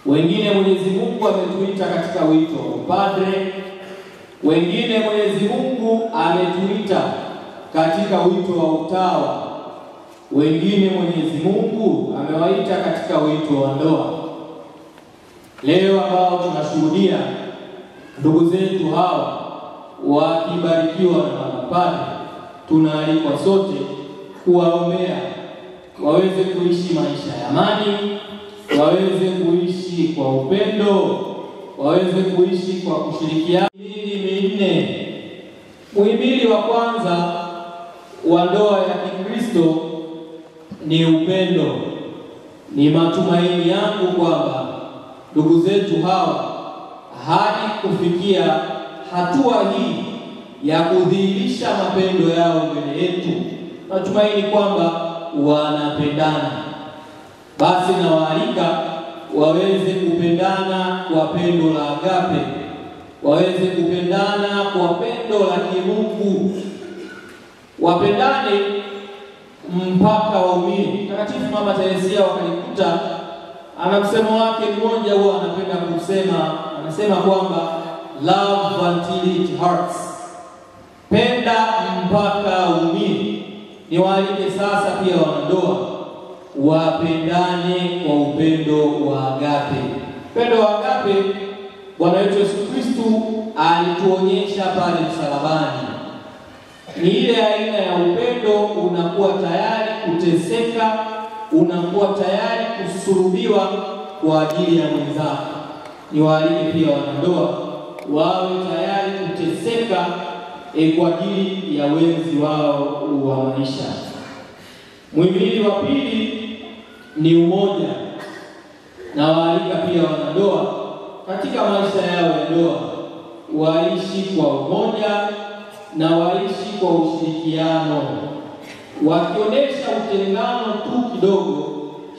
Wengine Mwenyezi Mungu ametuita katika wito wa upadre. Wengine Mwenyezi Mungu ametuita katika wito wa utawa. Wengine Mwenyezi Mungu amewaita katika wito wa ndoa. Leo ambao tunashuhudia ndugu zetu hawa wakibarikiwa na mapadre, tunaalikwa sote kuwaombea waweze kuishi maisha ya amani, waweze kuishi kwa upendo, waweze kuishi kwa kushirikiana. Mihimili minne. Muhimili wa kwanza wa ndoa ya Kikristo ni upendo. Ni matumaini yangu kwamba ndugu zetu hawa hadi kufikia hatua hii ya kudhihirisha mapendo yao mbele yetu, natumaini kwamba wanapendana. Basi nawaalika waweze kupendana kwa pendo la agape, waweze kupendana kwa pendo la kimungu, wapendane mpaka waumini. Mtakatifu Mama Teresia wakalikuta ana msemo wake mmoja huwa anapenda kusema, anasema kwamba love until it hurts, penda mpaka umini. Niwaalike sasa pia wanandoa wapendane kwa upendo wa agape. Upendo wa agape Bwana wetu Yesu Kristo alituonyesha pale msalabani. Ni ile aina ya upendo unakuwa tayari kuteseka, unakuwa tayari kusulubiwa kwa ajili ya mwenzako. Niwaalike pia wanandoa wawe tayari kuteseka kwa ajili ya wenzi wao wa maisha. Muhimili wa pili ni umoja. Nawaalika pia wanandoa katika maisha yao ya ndoa waishi kwa umoja na waishi kwa ushirikiano. Wakionyesha utengano tu kidogo,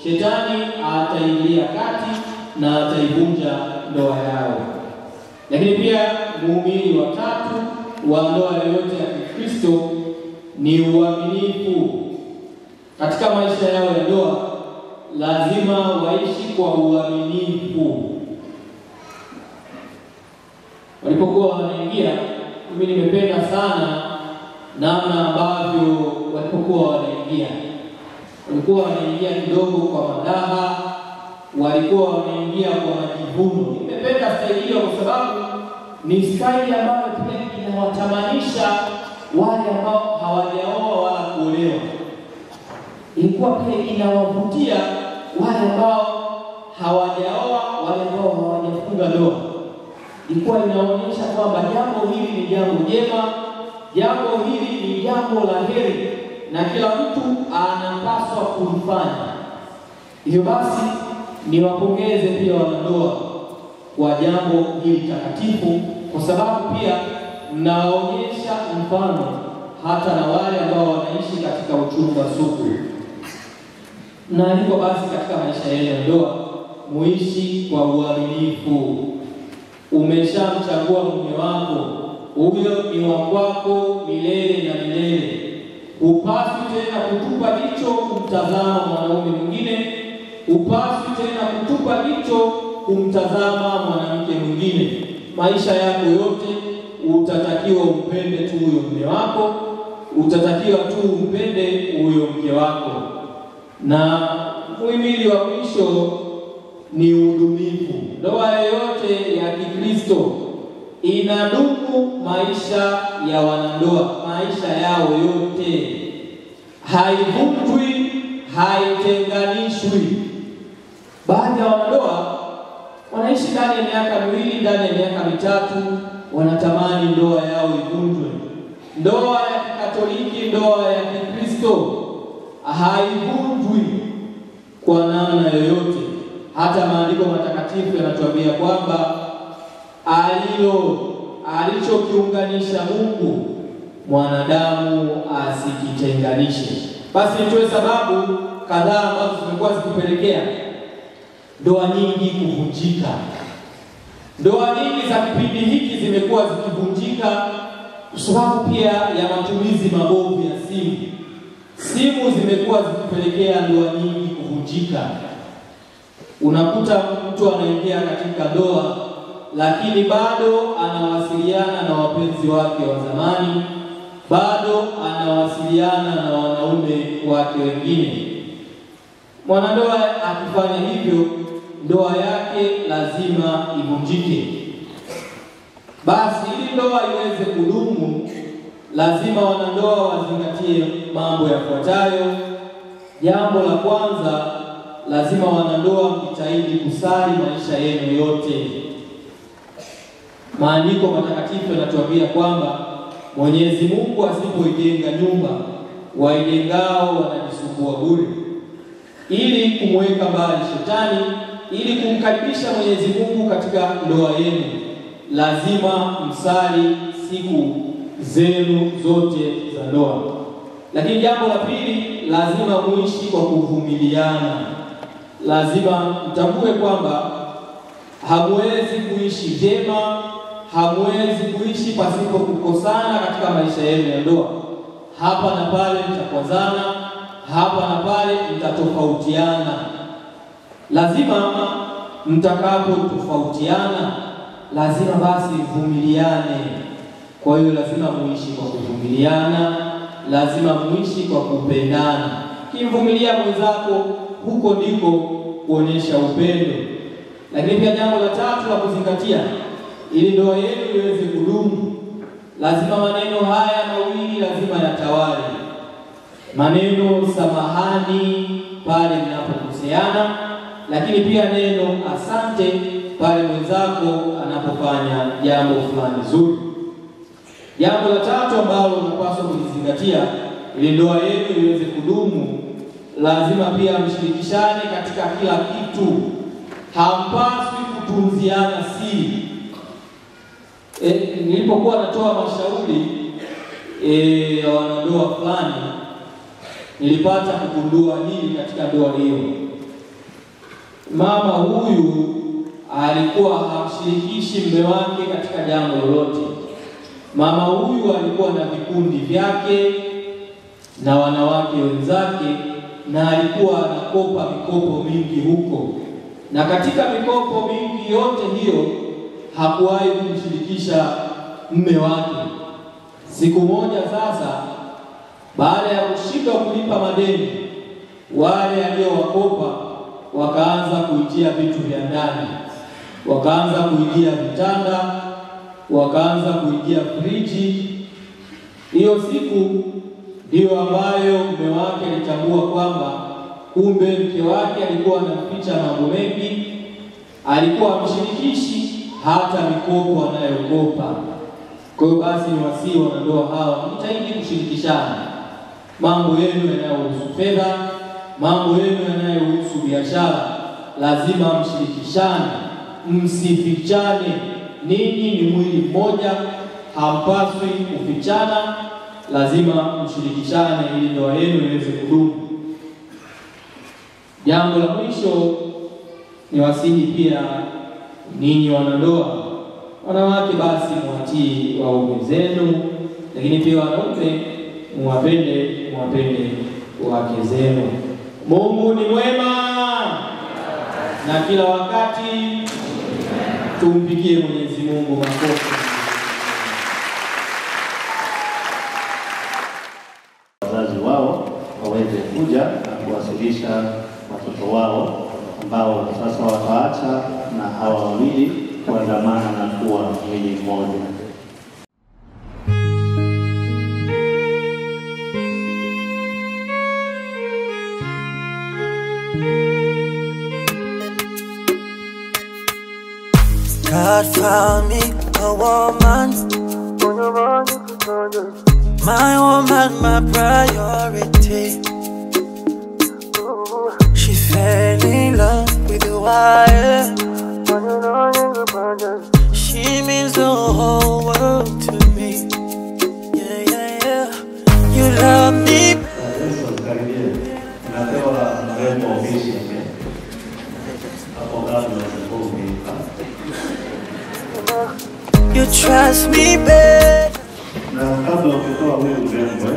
shetani ataingilia kati na ataivunja ndoa yao. Lakini pia muhimili wa tatu wa ndoa yoyote ya Kikristo ni uaminifu. Katika maisha yao ya ndoa lazima waishi kwa uaminifu. Walipokuwa wanaingia, mimi nimependa sana namna ambavyo walipokuwa wanaingia. Walikuwa wanaingia kidogo kwa madaha, walikuwa wanaingia kwa majivuno. Nimependa staili hiyo kwa sababu ni staili ambayo pia inawatamanisha wale ambao hawajaoa wala kuolewa. Ilikuwa pia inawavutia wale ambao hawajaoa, wale ambao hawajafunga ndoa. Ilikuwa inaonyesha kwamba jambo hili ni jambo jema, jambo hili ni jambo la heri na kila mtu anapaswa kulifanya. Hivyo basi niwapongeze pia wanandoa kwa jambo hili takatifu, kwa sababu pia mnaonyesha mfano hata na wale ambao wanaishi katika uchumba sugu. Na hivyo basi katika maisha yenu ya ndoa muishi kwa uaminifu. Umeshamchagua mume wako, huyo ni wa kwako milele na milele. Upaswi tena kutupa jicho kumtazama mwanaume mwingine, upaswi tena kutupa jicho kumtazama mwanamke mwingine. Maisha yako yote utatakiwa umpende tu huyo mume wako, utatakiwa tu umpende huyo mke wako. Na muhimili wa mwisho ni udumifu. Ndoa yoyote ya Kikristo inadumu maisha ya wanandoa, maisha yao yote. Haivunjwi, haitenganishwi. Baadhi ya wanandoa wanaishi ndani ya miaka miwili, ndani ya miaka mitatu, wanatamani ndoa yao ivunjwe. Ndoa ya Kikatoliki, ndoa ya Kikristo haivunjwi kwa namna yoyote. Hata maandiko matakatifu yanatuambia kwamba alichokiunganisha Mungu mwanadamu asikitenganishe. Basi nitoe sababu kadhaa ambazo zimekuwa zikipelekea ndoa nyingi kuvunjika. Ndoa nyingi za kipindi hiki zimekuwa zikivunjika kwa sababu pia ya matumizi mabovu ya simu. Simu zimekuwa zikipelekea ndoa nyingi kuvunjika. Unakuta mtu anaingia katika ndoa lakini bado anawasiliana na wapenzi wake wa zamani, bado anawasiliana na wanaume wake wengine. Mwanandoa akifanya hivyo, ndoa yake lazima ivunjike. Basi ili ndoa iweze kudumu, lazima wanandoa wazingatie mambo yafuatayo. Jambo la kwanza, lazima wanandoa mjitahidi kusali maisha yenu yote. Maandiko matakatifu yanatuambia kwamba Mwenyezi Mungu asipoijenga nyumba, waijengao wanajisumbua bure. Ili kumweka mbali shetani, ili kumkaribisha Mwenyezi Mungu katika ndoa yenu, lazima msali siku zenu zote za ndoa. Lakini jambo la pili, lazima muishi kwa kuvumiliana. Lazima mtambue kwamba hamwezi kuishi vyema, hamwezi kuishi pasipo kukosana katika maisha yenu ya ndoa. Hapa na pale mtakwazana, hapa na pale mtatofautiana. Lazima mtakapotofautiana, lazima basi mvumiliane. Kwa hiyo lazima muishi kwa kuvumiliana, lazima muishi kwa kupendana. Kimvumilia mwenzako, huko ndiko kuonyesha upendo. Lakini pia jambo la tatu la kuzingatia, ili ndoa yenu iweze kudumu, lazima maneno haya mawili lazima yatawale. Maneno samahani pale mnapokoseana, lakini pia neno asante pale mwenzako anapofanya jambo fulani zuri. Jambo la tatu ambalo unapaswa kulizingatia ili ndoa yenu iweze kudumu, lazima pia mshirikishane katika kila kitu. Hampaswi kutunziana siri. Nilipokuwa natoa mashauri ya wanandoa fulani, nilipata kugundua hili katika ndoa hiyo. Mama huyu alikuwa hamshirikishi mume wake katika jambo lolote. Mama huyu alikuwa na vikundi vyake na wanawake wenzake, na alikuwa anakopa mikopo mingi huko. Na katika mikopo mingi yote hiyo hakuwahi kumshirikisha mume wake. Siku moja sasa, baada ya kushindwa kulipa madeni, wale aliowakopa wakaanza kuitia vitu vya ndani. Wakaanza kuingia vitanda, wakaanza kuingia friji. Hiyo siku ndiyo ambayo mume wake alitambua kwamba kumbe mke wake alikuwa anamficha mambo mengi, alikuwa amshirikishi hata mikopo anayokopa. Kwa hiyo basi ni wasii wanandoa hawa, mjitahidi kushirikishana mambo yenu yanayohusu fedha, mambo yenu yanayohusu biashara. Lazima mshirikishane, msifichane. Ninyi ni mwili mmoja, hampaswi kufichana. Lazima mshirikishane ili ndoa yenu iweze kudumu. Jambo la mwisho ni wasihi pia ninyi wanandoa, wanawake basi muwatii waume zenu, lakini pia wanaume muwapende wake zenu. Mungu ni mwema na kila wakati. Tumpigie Mwenyezi Mungu makofi. Wazazi wao waweze kuja na kuwasilisha watoto wao ambao sasa wataacha na hawa wawili kuandamana na kuwa mwili mmoja. God found me a woman, my woman, my priority. She fell in love with the wire. She means the whole world to me. Yeah, yeah, yeah. You love me. You trust me, babe. Na kabla ukitoa wewe urembo,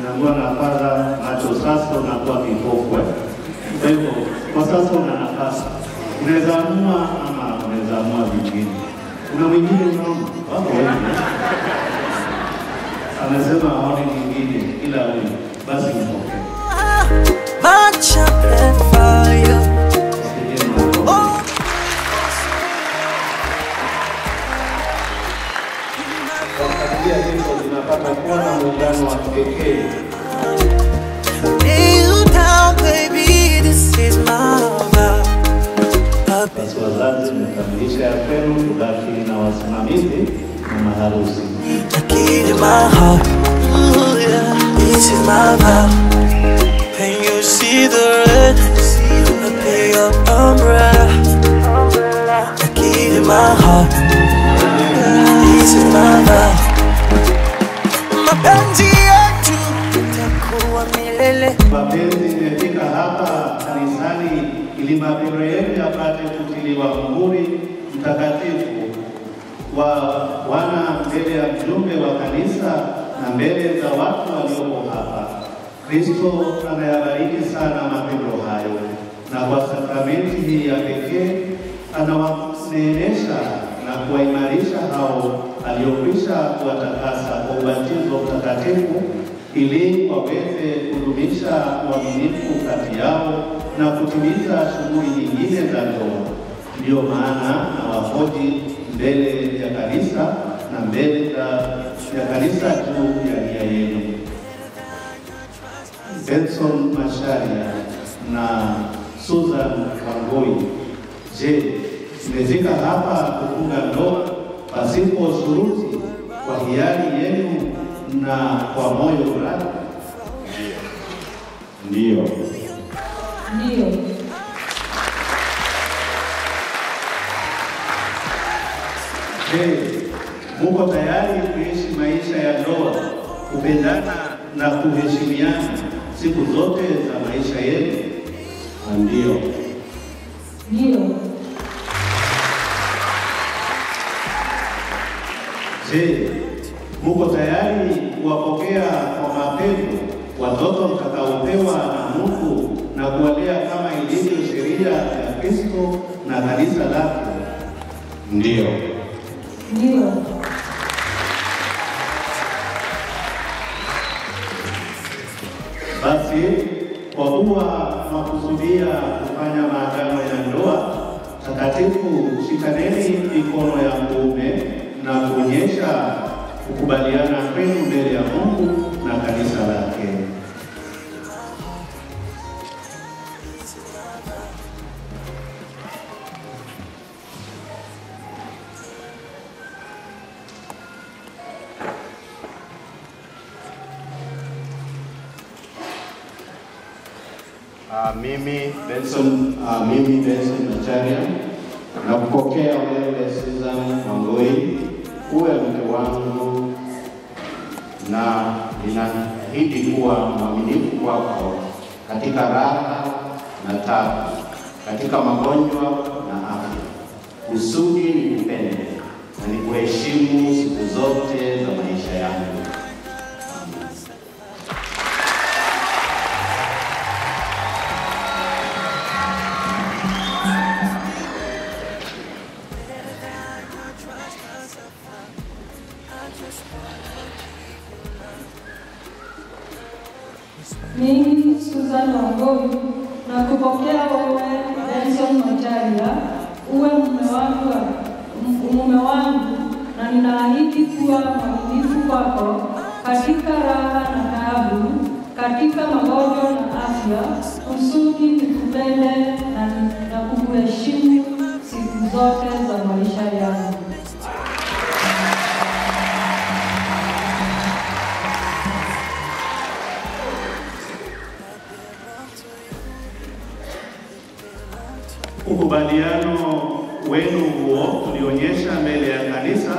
naambiwa na fadha macho sasa unakuwa kipofu. Kwa hivyo kwa sasa una nafasi, unaweza amua ama unaweza amua vingine. Kuna mwingine unaona wako wengi anasema haoni nyingine ila huyu, basi mpokee. Match up and fire. Oh. Familia hizo zinapata kuwa na muungano wa kipekee. Lay you down, baby, this is my vow. Basi wazazi mmekamilisha ya kwenu, kubaki na wasimamizi na maharusi. I give you my heart, ooh yeah, this is my vow. Can you see the red? I pay your umbrella. I give you my heart, this is my vow. Mapenzi yetu itakuwa milele. Mapenzi imefika hapa kanisani ili mapendo yetu yapate kutiliwa muhuri mtakatifu wa Bwana mbele ya mjumbe wa kanisa na mbele za watu walioko hapa. Kristo anayabariki sana mapendo hayo, na kwa sakramenti hii ya pekee anawaneemesha na kuwaimarisha hao aliokwisha kuwatakasa kwa ubatizo mtakatifu, ili waweze kudumisha uaminifu kati yao na kutimiza shughuli nyingine za ndoa. Ndio maana na wahoji mbele ya kanisa na mbele ya kanisa juu ya nia yenu. Benson Macharia na Susan Kangoi, je, mmefika hapa kufunga ndoa pasipo shuruti, kwa hiari yenu na kwa moyo fulani? Ndio. Ndio. Je, muko tayari kuishi maisha ya ndoa, kupendana na kuheshimiana siku zote za maisha yenu? Ndio. Ndio. Je, muko tayari kuwapokea kwa mapendo watoto mtakaopewa na Mungu na kuwalea kama ilivyo sheria ya Kristo na kanisa lake? Ndio. Ndio. Basi kwa kuwa makusudia kufanya maagano ya ndoa takatifu, shikaneni mikono ya mume na kuonyesha kukubaliana kwenu mbele ya Mungu na kanisa lake. Mimi Benson Macharia na kupokea wewe Susan Kangoi uwe mke wangu, na ninaahidi kuwa mwaminifu kwako katika raha na taabu, katika magonjwa na afya, kusudi nikupende na nikuheshimu siku zote za maisha yangu. Mimi Susan Wangoi na kupokea wewe Benson Macharia uwe mume wangu, na ninaahidi kuwa mwaminifu kwako katika raha na taabu, katika magonjwa na afya, kusudi nikupende na kukuheshimu siku zote za maisha yangu. Ukubaliano wenu huo tulionyesha mbele ya kanisa.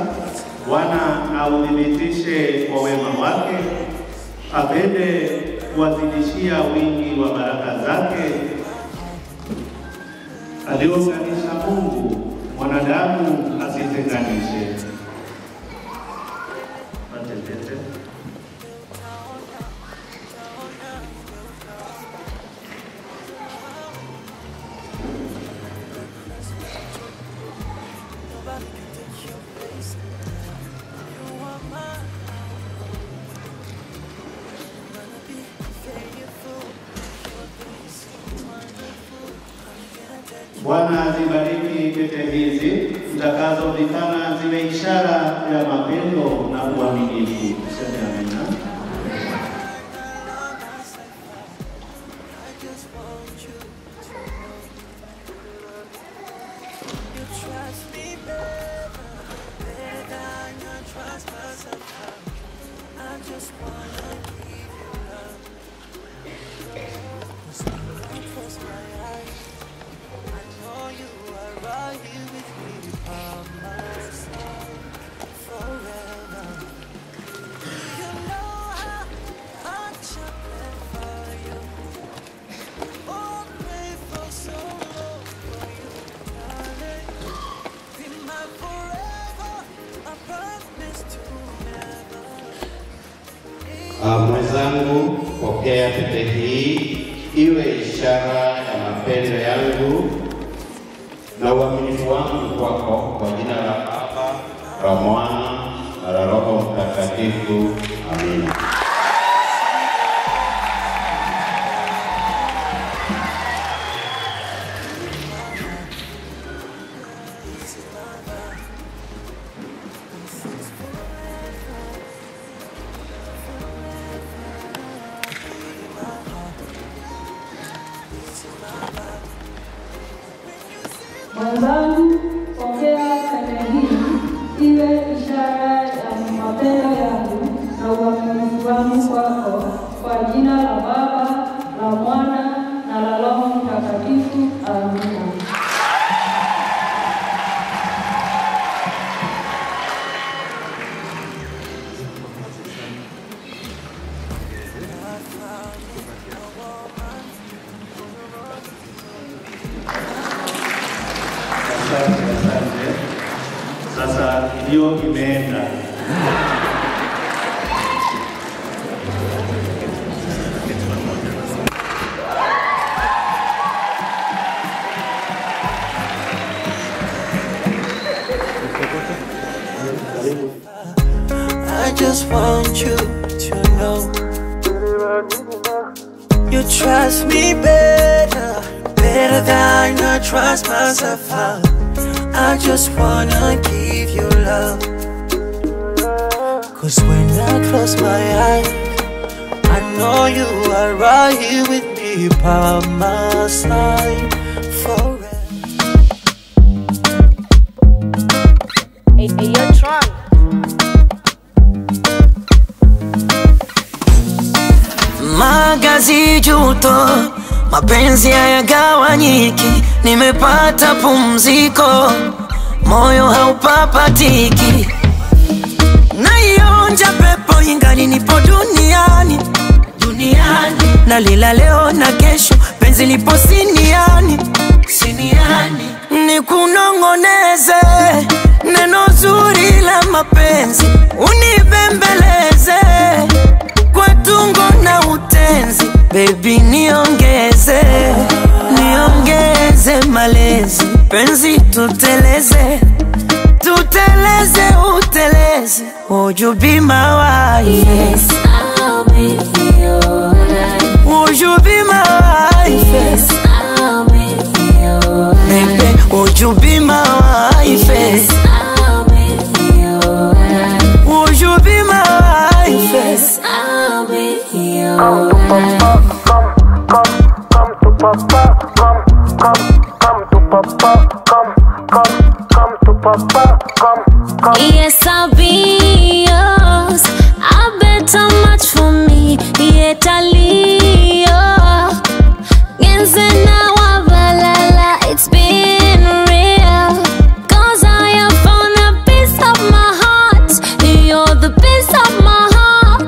Bwana audhibitishe kwa wema wake, apende kuwazidishia wingi wa baraka zake. Aliounganisha Mungu, mwanadamu asitenganishe. Bwana azibariki pete hizi mtakazovikana ziwe ishara ya mapendo na uaminifu. Tuseme amina. Mwenzangu, pokea pete hii iwe ishara ya mapendo yangu na uaminifu wangu kwako, kwa jina la Baba, la Mwana na la Roho Mtakatifu. Amina. Mwenzangu, pokea pete hii iwe ishara ya mapendo yangu na uaminifu wangu kwako, kwa jina la Baba, la Mwana na la Roho Mtakatifu. Amina. Asante. Sasa hiyo imeenda. I just want you to know you trust me better than I trust myself. I just wanna give you love, 'cause when I close my eyes, I know you are right here with me by my side forever. Hey, you're Tron. Magazi juto, mapenzi hayagawanyiki, nimepata pumziko, moyo haupapatiki, naionja pepo ingali nipo duniani, nalila leo na kesho, penzi lipo siniani, nikunongoneze neno zuri la mapenzi, unibembeleze kwa tungo na utenzi, baby niongeze malezi, penzi tuteleze uteleze. Would you be my wife? Yes, I'll be your wife. Would you be my wife? Yes, I'll be your wife. Baby, would you be my wife? Yes, I'll be your wife. Would you be my wife? Yes, I'll be your wife. Come to Papa, come to Papa, come. Yes, I'll be yours. I bet how much for me. Yet it's been real. 'Cause I have found a piece of my heart. You're the piece of my heart.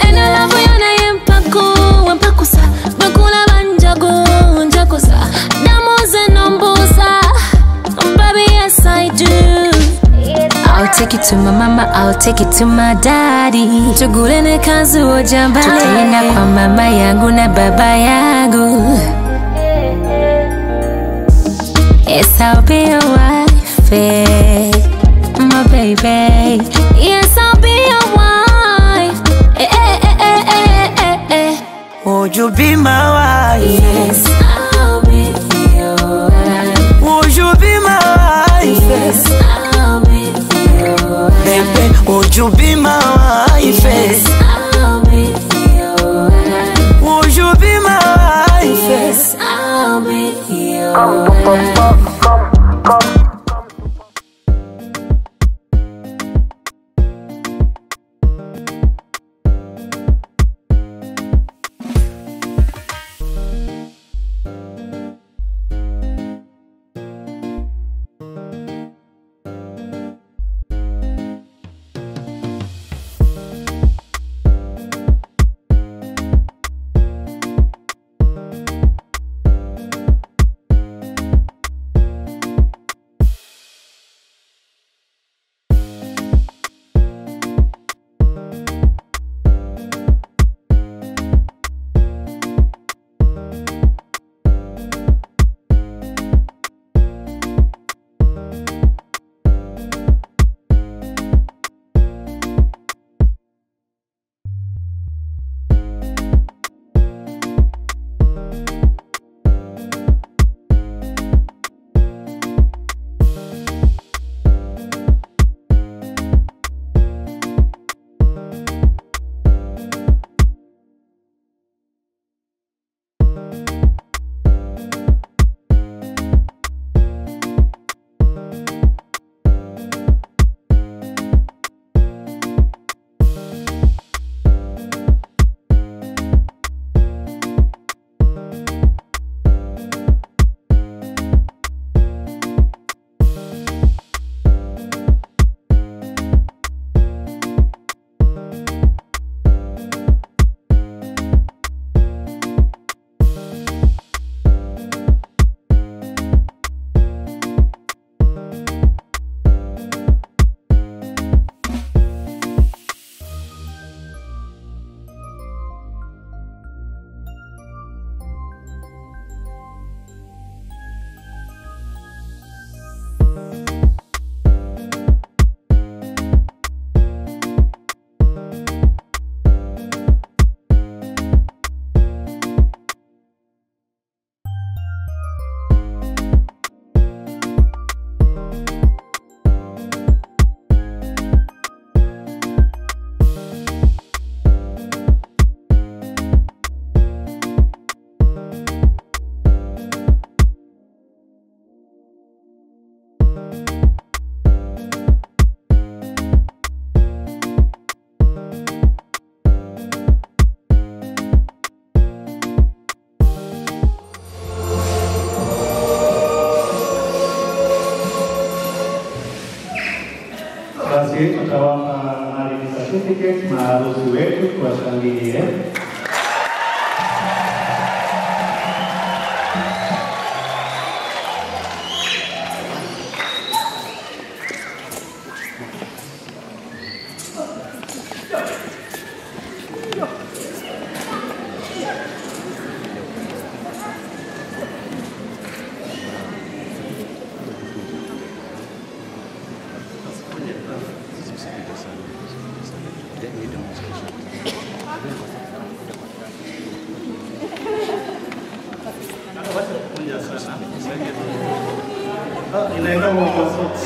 And I love you na empakusa. Bakula banjakusa. Damoze nombusa. Baby, yes I do. I'll take it to my mama, I'll take it to my daddy. Tugulene kazi ojambale, tutaenda kwa mama yangu na baba yangu. Yes, I'll be your wife, my baby. Yes, I'll be your wife. Would you be my wife? Yes, I'll be your wife. come to Papa, come. Basi tutawapa marriage certificate maharusi wetu, tuwashangilie. Inaenda kwa sote.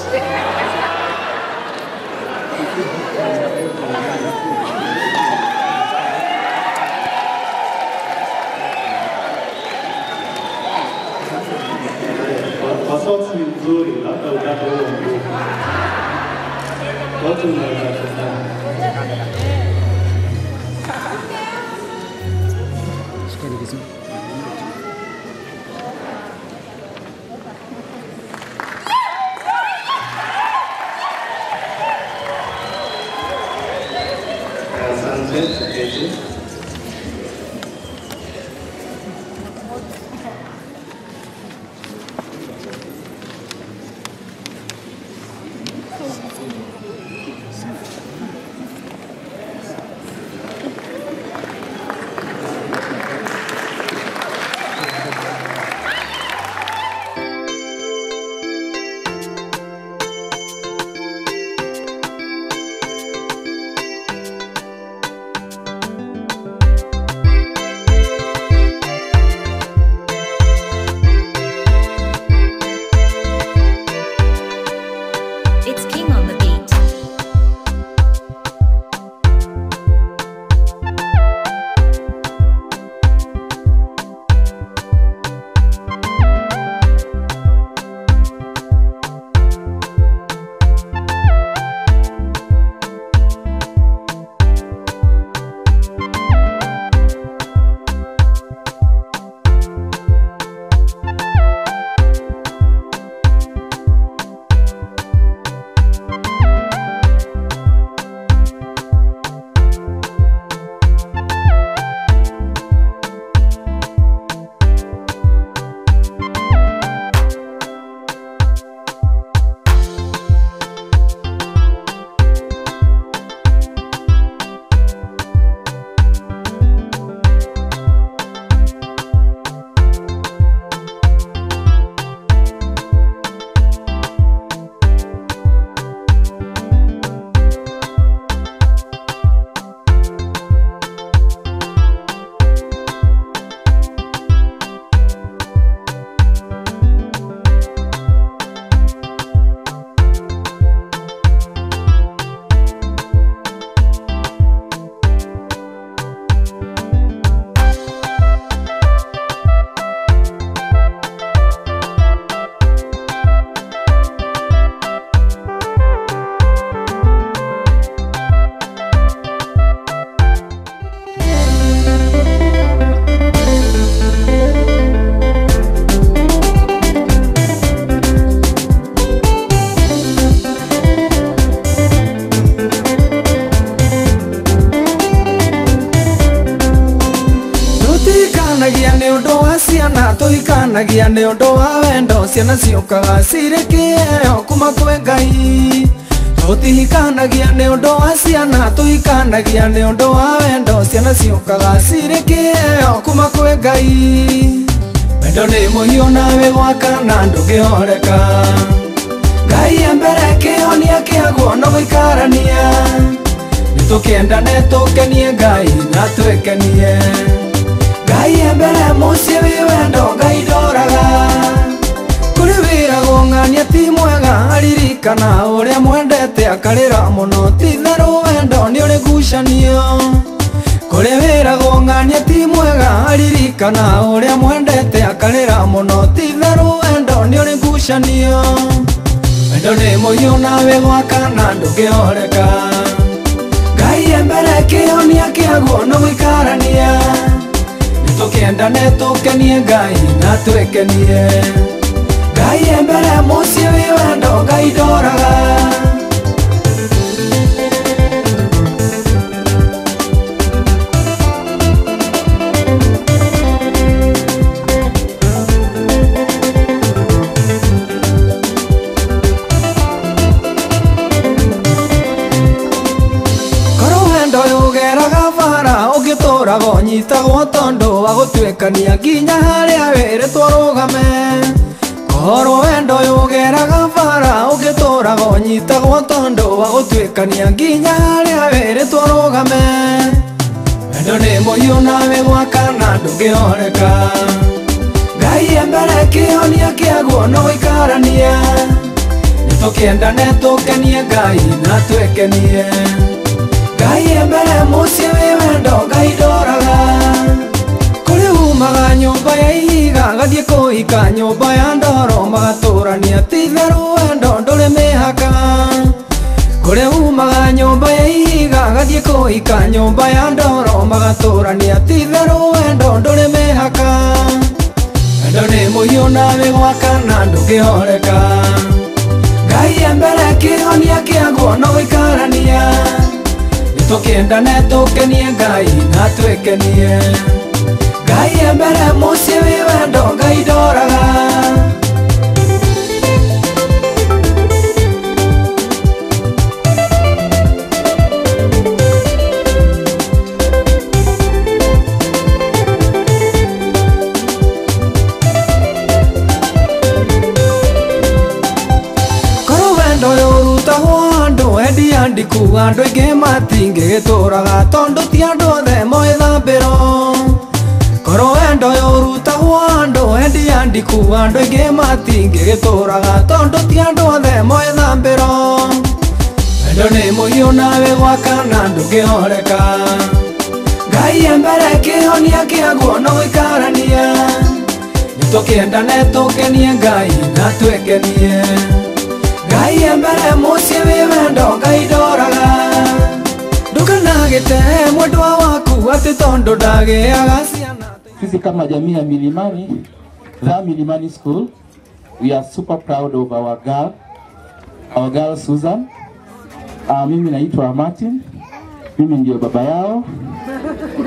Kwa sote ni nzuri, labda utaka huo mzuri. Watu wanaweza sana. tuhikanagia nĩ ũndũ wa wendo ciana ciũkaga cirĩ kĩheo kuma kwĩ Ngai tũtihikanagia nĩ ũndũ wa ciana tuhikanagia nĩ ũndũ wa wendo ciana ciũkaga cirĩ kĩheo kuma kwĩ Ngai wendo nĩ mũhiũ nawe gwakana ndũngĩhoreka Ngai mbere kĩhonia kĩaguo no gũikarania nĩtũkĩendane tũkenie Ngai na twĩkenie Ngai mbere mũciĩ wĩ wendo Ngai ndoraga kũrĩ wĩra gũng'ania ti mwega aririkana ũrĩa mwendete akarĩra mũno ti therũ wendo nĩ ũrĩ ngucanio kũrĩ wĩra gũng'ania ti mwega aririkana ũrĩa mwendete akarĩra mũno ti therũ wendo nĩ ũrĩ ngucanio wendo nĩ mũhiũ nawe gwakana ndũngĩhoreka Ngai mbere kĩhonia kĩaguo no gũikarania nĩtũkĩendane tũkenie Ngai na twĩkenie Ngai mbere mũciĩ wĩ wendo Ngai ndoraga ũgĩtũraga ũnyitagwo tondũ wa gũtuĩkania nginya harĩa wĩrĩ twarũgame korwo wendo ũgeraga bara ũgĩtũraga ũnyitagwo tondũ wa gũtuĩkania nginya harĩa wĩrĩ twarũgame wendo nĩ mũhiũ nawe gwakana ndũngĩhoreka Ngai mbere kĩhonia kĩaguo no gũikarania nĩtũkĩendane tũkenie Ngai na twĩkenie Ngai mbere mũciĩ wĩ wendo Ngai ndoraga kũrĩ umaga nyũmba ya ihiga gathiĩ kũhika nyũmba ya ndoro magatũrania ti therũ wendo ndũrĩ mĩhaka kũrĩ umaga nyũmba ya ihiga gathiĩ kũhika nyũmba ya ndoro magatũrania ti therũ wendo ndũrĩ mĩhaka wendo nĩ mũhiũ nawe gwakana ndũngĩhoreka Ngai mbere kĩhonia kĩaguo no gũikarania tũkĩendane tũkenie Ngai na twĩkenie Ngai mbere mũciĩ wĩ wendo Ngai ndoraga korwo wendo ũrutagwo andũ endia ndiku andũ aingĩ matingĩgĩtũraga tondũ ti andũ othe moĩ thambĩro korwo wendo ũrutagwo andũ endia ndiku andũ aingĩ matingĩgĩtũraga tondũ ti andũ othe moĩ thambĩro wendo nĩ mũhiũ nawe gwakana ndũngĩhoreka Ngai mbere kĩhonia kĩaguo no gũikarania nĩtũkĩendane tũkenie Ngai na twĩkenie Ngai mbere mũciĩ wĩ wendo Ngai ndoraga ndũkanagĩte mwendwa waku atĩ tondũ ndagĩaga ciana Sisi kama jamii ya Milimani, the Milimani School, we are super proud of our girl Susan. Mimi naitwa Martin, mimi ndio baba yao,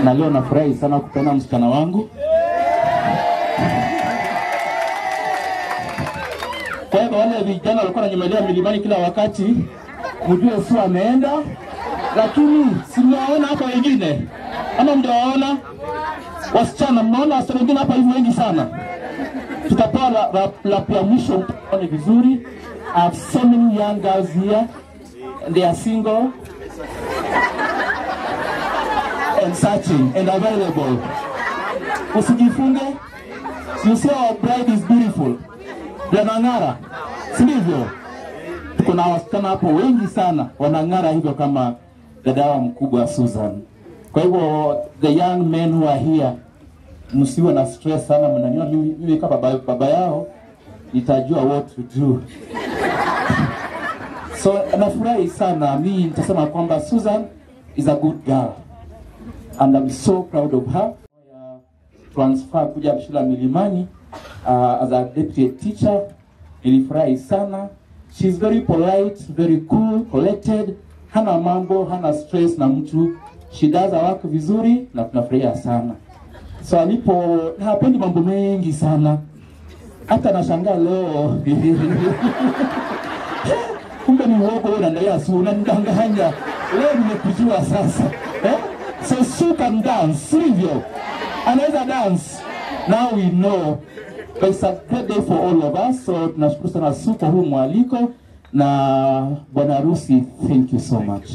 na leo nafurahi sana kupenda msichana wangu. Kwa hivyo wale vijana walikuwa wananyemelea Milimani kila wakati, mjue Su ameenda, lakini si mnaona hapa wengine? Ama mjawaona? Wasichana, mnaona wasichana wengine hapa hivi wengi sana. Tutapewa la ya mwisho mpone vizuri. I have so many young girls here. They are single and searching and available. Usijifunge. You see our bride is beautiful. Wanang'ara. Sivyo? Kuna wasichana hapo wengi sana wanang'ara hivyo kama dada wa mkubwa Susan. Kwa hivyo the young men who are here, msiwe na stress sana, mnaniona mimi kama baba yao nitajua what to do. So nafurahi sana, mimi nitasema kwamba Susan is a good girl and I'm so proud of her. Transfer kuja shule Milimani as a deputy teacher, nilifurahi sana. She's very polite, very cool, collected, hana mambo, hana stress na mtu. She does her work vizuri na tunafurahia sana. So hapendi mambo mengi sana. hata nashangaa leo. Kumbe ni uongo wewe unaendelea Su, unanidanganya. Leo nimekujua sasa. So Su can dance, sivyo? Anaweza dance. Now we know. It's a great day for all of us. So tunashukuru sana Su kwa huu mwaliko na bwana harusi, thank you so much.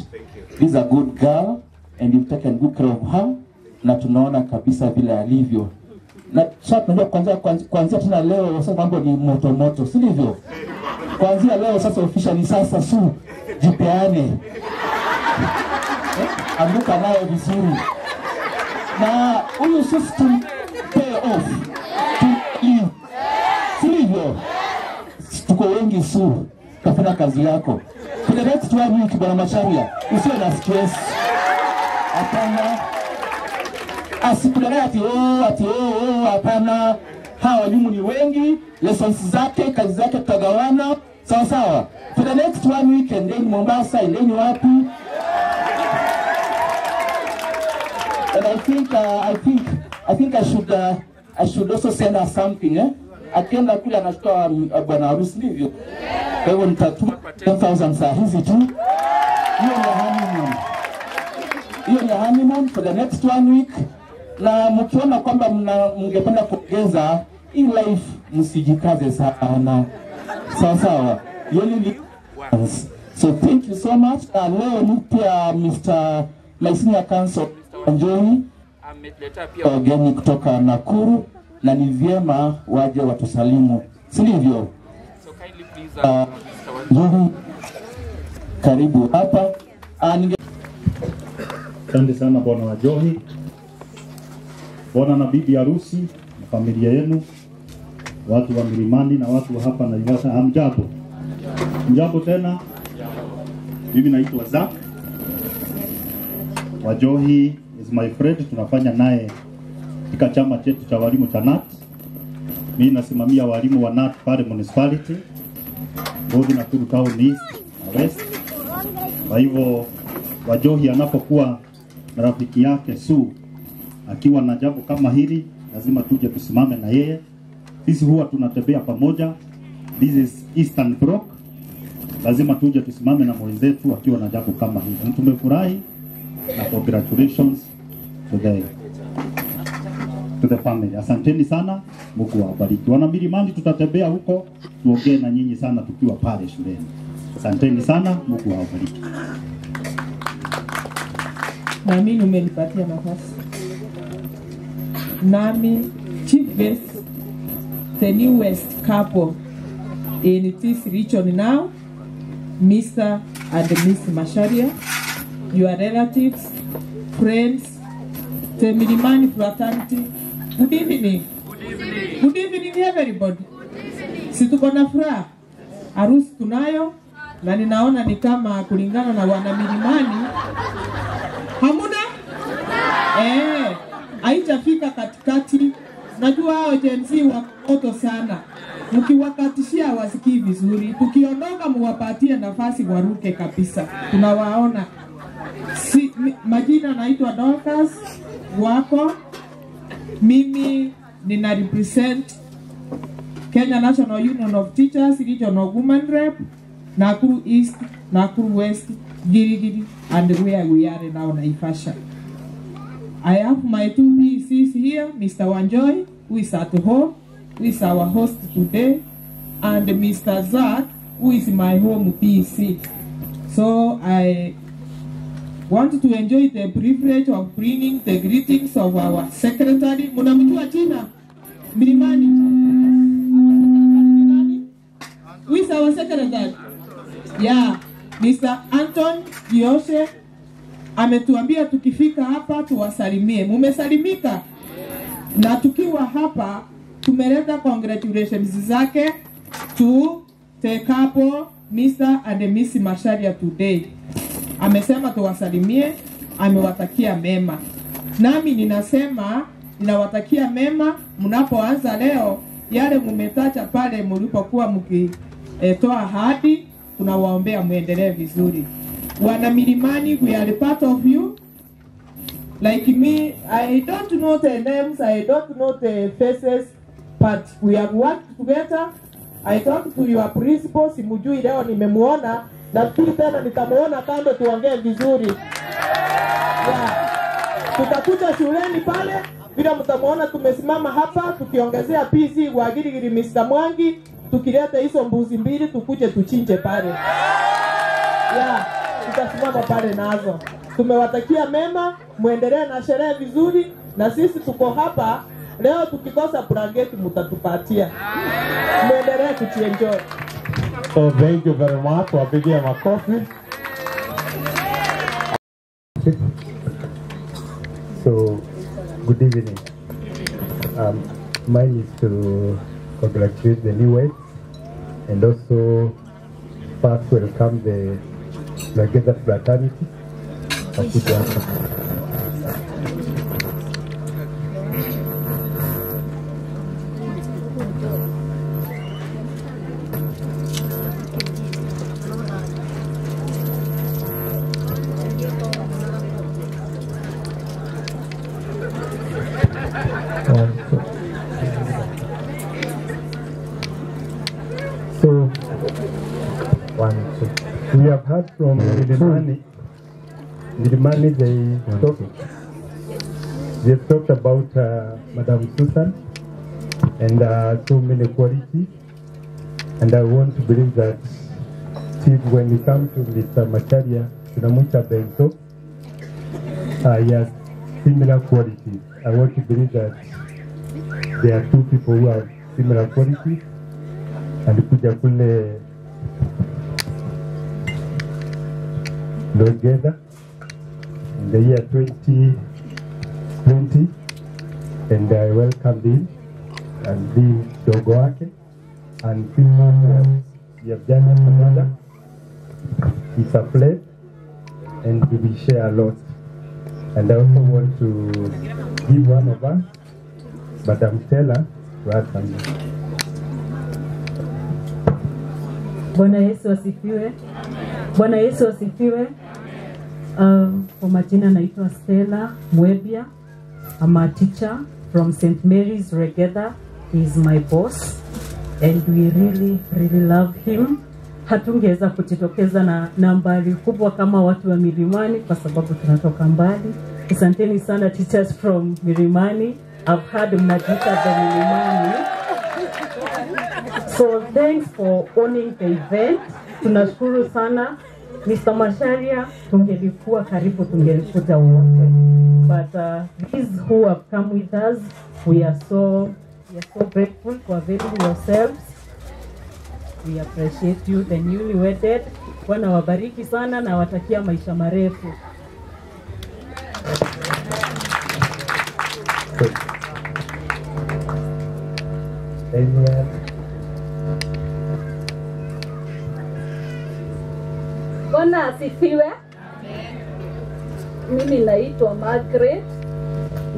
She's a good girl and you've taken good care of her. Na tunaona kabisa vile alivyo. Na sasa tunajua kuanzia tena leo sasa mambo ni moto, sivyo? Kuanzia leo sasa officially sasa Su jipeane. Amuka nayo vizuri. Na huyu system pay off. Sivyo? Tuko wengi Su, kafanya kazi yako. For the next 1 week bwana Macharia, usiwe na stress. Hapana. Asikuletea ati hapana. Hawa walimu ni wengi, lessons zake, kazi zake tutagawana. Sawa. For the next 1 week endeni Mombasa, endeni wapi? And I think I should also send her something, Akienda kule anachukua bwana harusi ndivyo. Kwa hivyo nitatuma 10,000 saa hizi tu. Hiyo ni honeymoon for the next 1 week. Na mkiona kwamba mngependa kuongeza hii life, msijikaze sana. Sawa. Yoni once. So thank you so much. Leo ni pia Mr. My senior counsel Njoi ametuletea pia wageni kutoka Nakuru na ni vyema waje watusalimu. Si ndivyo? So kindly please Njoi, karibu hapa. Asante sana bwana Wajohi. Bwana na bibi harusi na familia yenu, watu wa Milimani na watu wa hapa Naivasha, hamjambo. Mjambo tena. Mimi naitwa Zak. Wajohi is my friend, tunafanya naye katika chama chetu cha walimu cha NAT. Mimi nasimamia walimu wa NAT pale municipality, both Nakuru Town East na West. Kwa hivyo Wajohi anapokuwa na rafiki yake Su akiwa na jambo kama hili, lazima tuje tusimame na yeye. Sisi huwa tunatembea pamoja. This is Eastern Bloc. Lazima tuje tusimame na mwenzetu akiwa na jambo kama hili. Tumefurahi na congratulations to the family. Asanteni sana, Mungu awabariki. Wana Milimani tutatembea huko, tuongee na nyinyi sana tukiwa pale shuleni. Asanteni sana, Mungu awabariki. Na mimi nimenipatia nafasi. Nami Chief Guest, the newest couple in this region now, Mr. and Miss Macharia, your relatives, friends, the Milimani fraternity. Good evening. Good evening everybody. Si tuko na furaha. Harusi tunayo na ninaona ni kama kulingana na wana Milimani hamuna? Haijafika katikati. Najua hao jenzi wako sana. Mkiwakatishia wasikii vizuri. Tukiondoka muwapatie nafasi waruke kabisa. Tunawaona. Majina naitwa Dorcas wako. Mimi nina represent Kenya National Union of Teachers, Regional Women Rep, Nakuru East, Nakuru West, Girigiri, and where we are now, Naivasha. I have my two PCs here, Mr. Wanjoy, who is at home, who is our host today, and Mr. Zak, who is my home PC. So I want to enjoy the privilege of bringing the greetings of our secretary. Munamjua jina? Milimani. Who is our secretary? Yeah, Mr. Anton Dioshe. Ametuambia tukifika hapa tuwasalimie. Mumesalimika? Na tukiwa hapa tumeleta congratulations zake to the couple Mr. and Miss Macharia today. Amesema tuwasalimie, amewatakia mema. Nami ninasema ninawatakia mema mnapoanza leo yale mumetacha pale mlipokuwa mkitoa ahadi, tunawaombea muendelee vizuri. Wana Milimani, we are part of you. Like me, I don't know the names, I don't know the faces, but we have worked together. I talked to your principal, simujui leo nimemuona, nafikiri tena nitamuona kando tuongee vizuri. Yeah. Tutakuja shuleni pale, bila mtamuona tumesimama hapa tukiongezea PC kwa Gilgili Mr. Mwangi, tukileta hizo mbuzi mbili tukuje tuchinje pale. Yeah, tutasimama pale nazo. Tumewatakia mema, muendelee na sherehe vizuri, na sisi tuko hapa leo, tukikosa blanketi mtatupatia. Muendelee kuenjoy. So thank you very much. Wapigie makofi. So, good evening. Mine is to congratulate the newlyweds and also first welcome the Regeda fraternity. So, we have heard from Milimani, they talked about Madam Susan and so many qualities, and I want to believe that when we come to Mr. Macharia, Tunamucha Benzo, he has similar qualities. I want to believe that there are two people who have similar qualities, and kuja kule together in the year 2020, and I welcomed him and being dogo wake and people we have done it together. It's a pleasure and we will share a lot. And I also want to give one of us, Madam Stella, to add something. Bwana Yesu asifiwe. Bwana Yesu asifiwe. Kwa majina naitwa Stella Mwebia. I'm a teacher from St. Mary's Regeda. He is my boss and we really love him. Hatungeweza kujitokeza na nambari kubwa kama watu wa Milimani kwa sababu tunatoka mbali. Asanteni sana teachers from Milimani. I've heard mnajiita the Milimani. So thanks for owning the event. Tunashukuru sana. Mr. Macharia, tungelikuwa karibu tungelikuja wote. But these who have come with us, we are so grateful for availing yourselves. We appreciate you, the newly wedded. Bwana wabariki sana na watakia maisha marefu. Amen. Bwana asifiwe. Mimi naitwa Margaret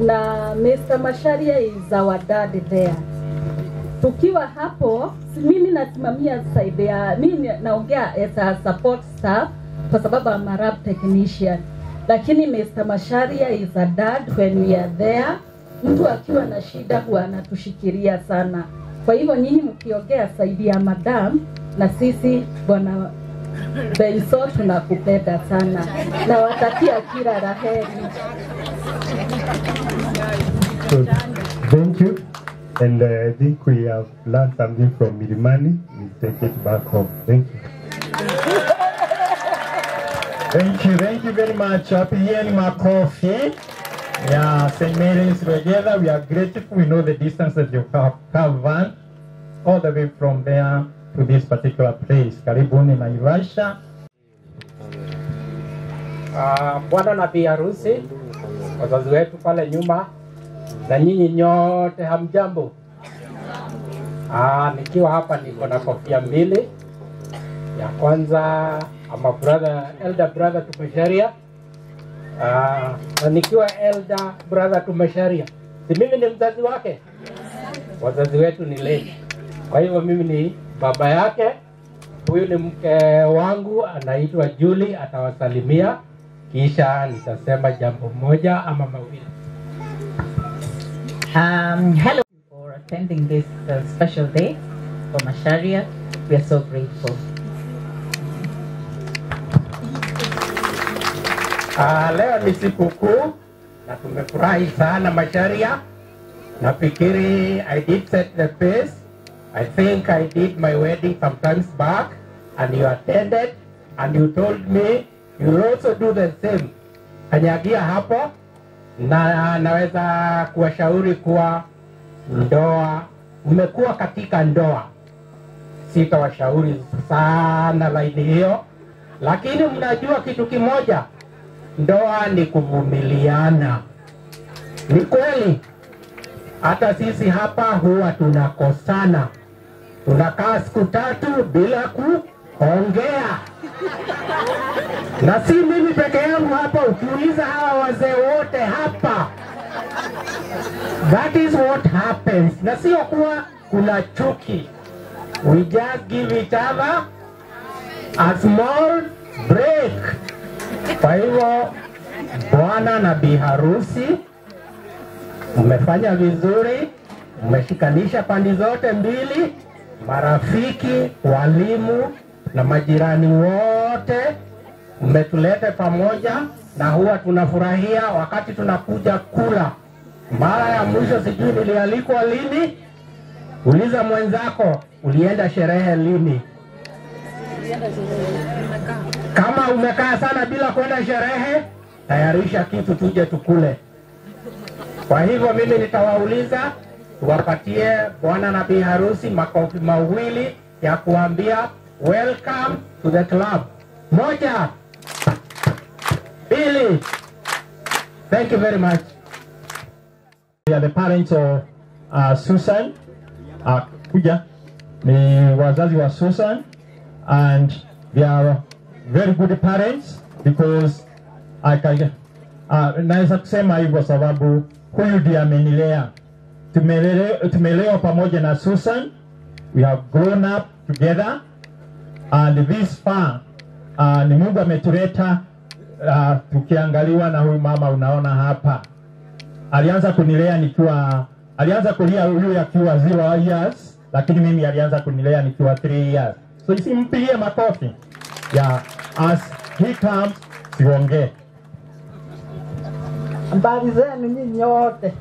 na Mr. Macharia is our dad there. Tukiwa hapo, mimi nasimamia side ya, mimi naongea as a support staff kwa sababu I'm a lab technician. Lakini Mr. Macharia is a dad when we are there. Mtu akiwa na shida huwa anatushikilia sana. Kwa hivyo nyinyi mkiongea side ya madam na sisi bwana Benso tunakupenda sana. Na watakia kila laheri. So, thank you. And I think we have learned something from Milimani. We take it back home. Thank you. Thank you very much. Happy Ian Makofi. Yeah, St. Mary's Regeda, we are grateful. We know the distance that you have covered all the way from there to this particular place. Karibuni Naivasha. Bwana na bi harusi, wazazi wetu pale nyuma, na nyinyi nyote hamjambo. Nikiwa hapa niko na kofia mbili. Ya kwanza ama elder brother to Macharia. Na nikiwa elder brother to Macharia. Si mimi ni mzazi wake? Wazazi wetu ni late. Kwa hivyo mimi ni baba yake. Huyu ni mke wangu anaitwa Julie, atawasalimia kisha nitasema jambo moja ama mawili. Hello for attending this special day for Macharia. We are so grateful. Leo ni sikukuu na tumefurahi sana Macharia. Nafikiri I did set the pace. I think I did my wedding some times back and you attended and you told me you will also do the same. Kanyagia hapo na naweza kuwashauri kuwa ndoa, umekuwa katika ndoa. Sitawashauri sana laini hiyo, lakini mnajua kitu kimoja, ndoa ni kuvumiliana. Ni kweli, hata sisi hapa huwa tunakosana. Tunakaa siku 3 bila kuongea. Na si mimi peke yangu hapa, ukiuliza hawa wazee wote hapa. That is what happens. Na sio kuwa kuna chuki. We just give each other a small break. Kwa hivyo, bwana na bi harusi, mmefanya vizuri, mmeshikanisha pande zote mbili, marafiki, walimu na majirani wote, mmetulete pamoja na huwa tunafurahia wakati tunakuja kula. Mara ya mwisho sijui nilialikwa lini? Uliza mwenzako, ulienda sherehe lini? Kama umekaa sana bila kwenda sherehe, tayarisha kitu tuje tukule. Kwa hivyo mimi nitawauliza tuwapatie bwana na bi harusi makofi mawili ya kuambia welcome to the club. Moja, Billy. Thank you very much. We are the parents of Susan. Kuja ni wazazi wa Susan, and they are very good parents because naweza kusema hivyo sababu huyu ndiye amenilea. Tumelelewa pamoja na Susan. We have grown up together and this far ni Mungu ametuleta tukiangaliwa na huyu mama unaona hapa. Alianza kunilea alianza kulia huyu akiwa 0 years, lakini mimi alianza kunilea nikiwa 3 years. So isimpigie makofi. Yeah, as he comes, siongee. Habari zenu nyinyi nyote.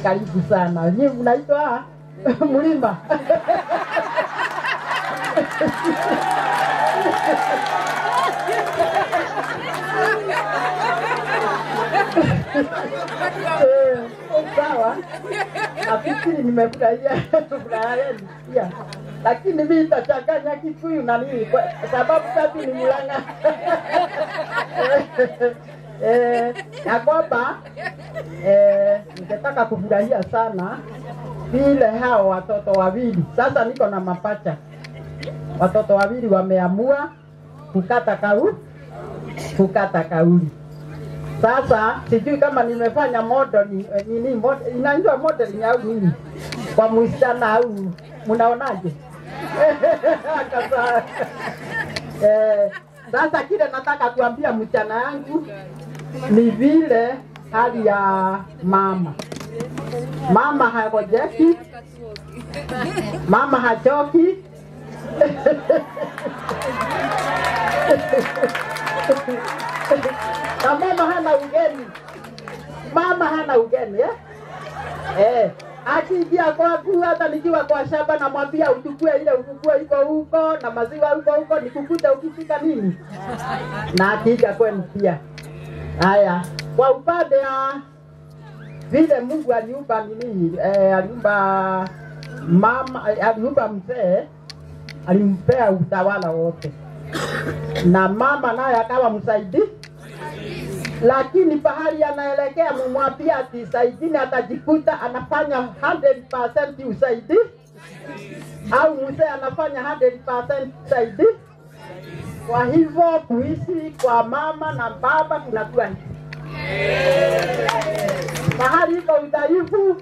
Karibu sana. Nyinyi mnaitwa Mlima. Sawa. Nafikiri nimefurahia pia. Lakini mimi nitachanganya Kikuyu na nini kwa sababu sapi ni Murang'a. Ya kwamba ningetaka kufurahia sana vile hao watoto wawili. Sasa niko na mapacha. Watoto wawili wameamua kukata kauli. Sasa sijui kama nimefanya modeling nini inaitwa modeling au nini kwa msichana au mnaonaje? Sasa kile nataka kuambia msichana yangu ni vile hali ya mama. Mama hagojeki. Mama hachoki. Na mama hana ugeni. Mama hana ugeni, akiingia kwangu hata nikiwa kwa shamba namwambia uchukue ile ukukua iko huko na maziwa huko nikukuta ukifika nini. Na akija kwenu pia. Haya, kwa upande vile Mungu aliumba nini, aliumba mama, aliumba mzee, alimpea utawala wote. Na mama naye akawa msaidi. Lakini pahali anaelekea mumwambia ati saidini atajikuta anafanya 100% usaidi. Au mzee anafanya 100% usaidi. Kwa hivyo kuishi kwa mama na baba kunakuwa hivi. Pahali iko udhaifu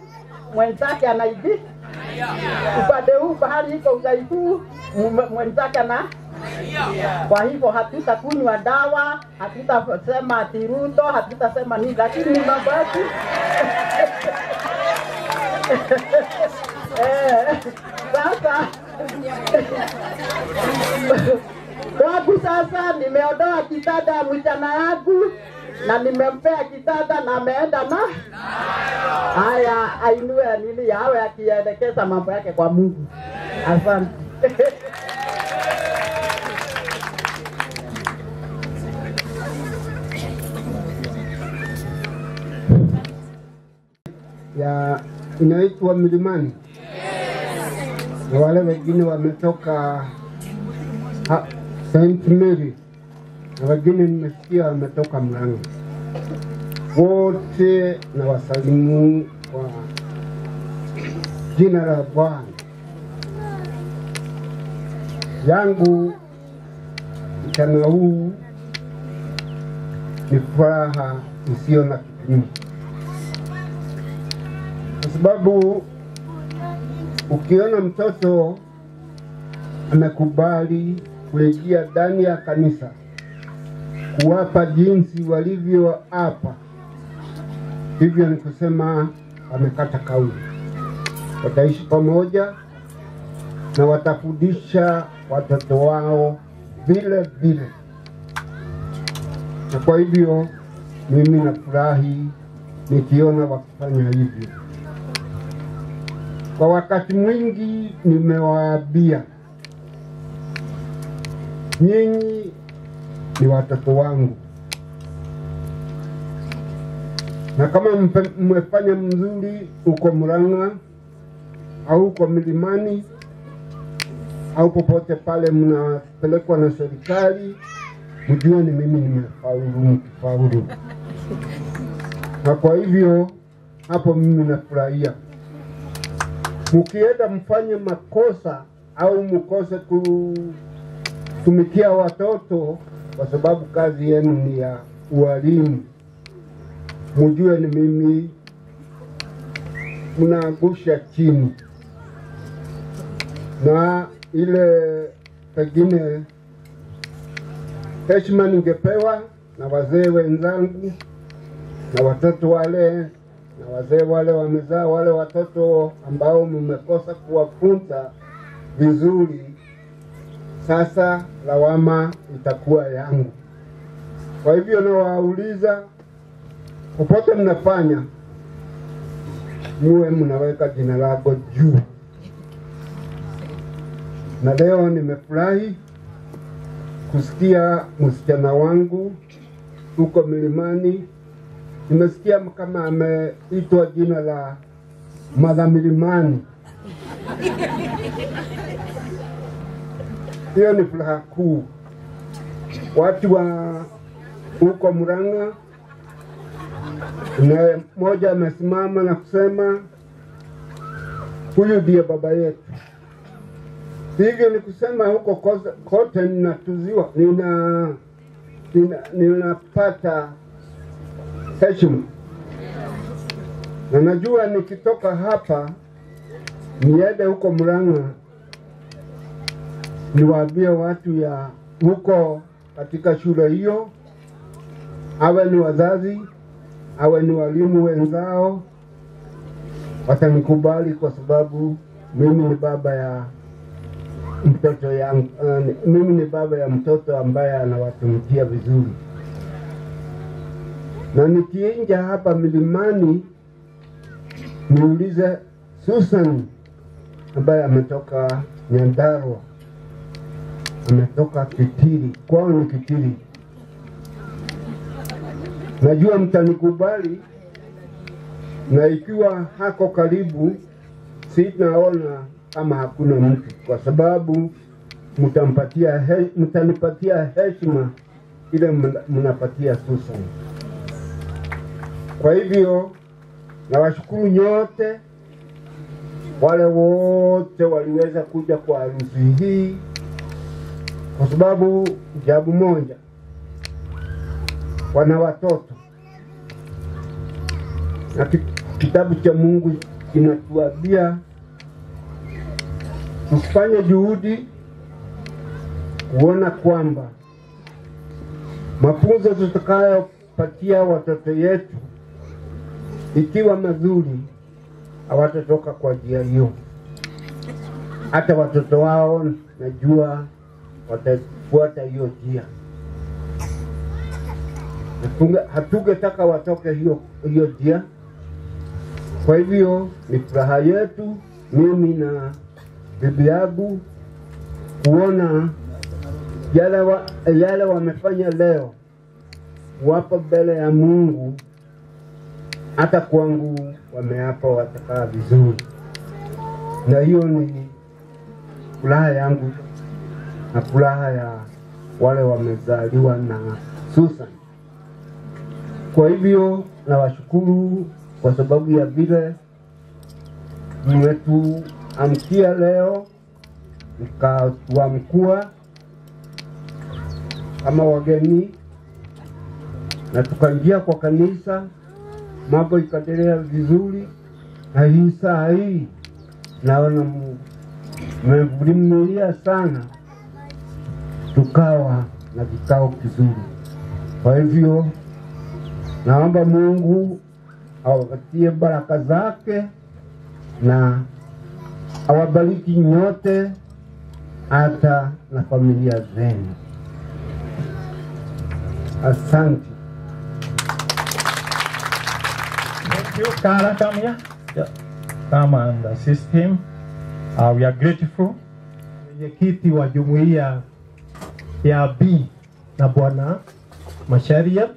mwenzake anaidi. Upande huu pahali iko udhaifu mwenzake ana. Kwa hivyo hatutakunywa dawa, hatutasema ati Ruto, hatutasema nini, lakini ni mambo yetu. Sasa kwangu sasa nimeondoa kitanda mchana yangu na nimempea kitanda na ameenda na haya ainue nini yawe akielekeza mambo yake kwa Mungu. Asante. ya inaitwa Milimani na wale wengine wametoka St. Mary na wengine nimesikia wametoka Mlang'a. Wote na wasalimu kwa jina la Bwana. Yangu mchana huu ni furaha isiyo na kipimo, kwa sababu ukiona mtoto amekubali kuingia ndani ya kanisa, kuwapa jinsi walivyo hapa, hivyo ni kusema wamekata kauli. Wataishi pamoja na watafundisha watoto wao vile vile, na kwa hivyo mimi nafurahi nikiona wakifanya hivyo. Kwa wakati mwingi nimewaambia nyinyi ni watoto wangu, na kama mmefanya mzuri uko Mlang'a au uko Milimani au popote pale mnapelekwa na serikali, mjue ni mimi nimefaulu. Na kwa hivyo hapo mimi nafurahia. Mkienda mfanye makosa au mkose kutumikia watoto kwa sababu kazi yenu ni ya ualimu, mjue ni mimi mnaangusha chini. Na ile pengine heshima ningepewa na wazee wenzangu na watoto wale na wazee wale wamezaa wale watoto ambao mmekosa kuwafunza vizuri, sasa lawama itakuwa yangu. Kwa hivyo nawauliza, popote mnafanya, muwe mnaweka jina lako juu. Na leo nimefurahi kusikia msichana wangu huko Milimani. Nimesikia kama ameitwa jina la Mother Milimani. Hiyo ni furaha kuu. Watu wa huko Mlang'a, na mmoja amesimama na kusema huyu ndiye baba yetu. Hivyo ni kusema huko kote ninatuziwa, ninapata heshima. Na najua nikitoka hapa niende huko Mlang'a niwaambie watu ya huko katika shule hiyo, awe ni wazazi, awe ni walimu wenzao, watanikubali kwa sababu mimi ni baba ya mtoto yangu, mimi ni baba ya mtoto ambaye anawatumikia vizuri. Na nikiingia hapa Milimani niulize Susan ambaye ametoka Nyandarua, ametoka Kitiri, kwao ni Kitiri. Najua mtanikubali, na ikiwa hako karibu sitaona kama hakuna mtu, kwa sababu mtanipatia heshima ile mnapatia Susan. Kwa hivyo nawashukuru nyote wale wote waliweza kuja kwa harusi hii, kwa sababu jambo moja, wana watoto. Na kitabu cha Mungu kinatuambia tufanye juhudi kuona kwamba mafunzo tutakayopatia watoto yetu ikiwa mazuri, hawatatoka kwa njia hiyo. Hata watoto wao najua watafuata hiyo njia. Hatungetaka watoke hiyo njia. Kwa hivyo ni furaha yetu, mimi na bibi yangu, kuona yale wamefanya leo, wapo mbele ya Mungu. Hata kwangu wameapa watakaa vizuri, na hiyo ni furaha yangu na furaha ya wale wamezaliwa na Susan. Kwa hivyo nawashukuru kwa sababu ya vile mmetuamkia leo, mkatuamkua kama wageni, na tukaingia kwa kanisa, mambo ikaendelea vizuri. Na hii saa hii naona mmevumililia sana, tukawa na vikao kizuri. Kwa hivyo naomba Mungu awapatie baraka zake na awabariki nyote, hata na familia zenu. Asante. Thank you, Kara. Come here. Yeah. Come and assist him. We are grateful. Mwenyekiti wa jumuiya ya B na Bwana Macharia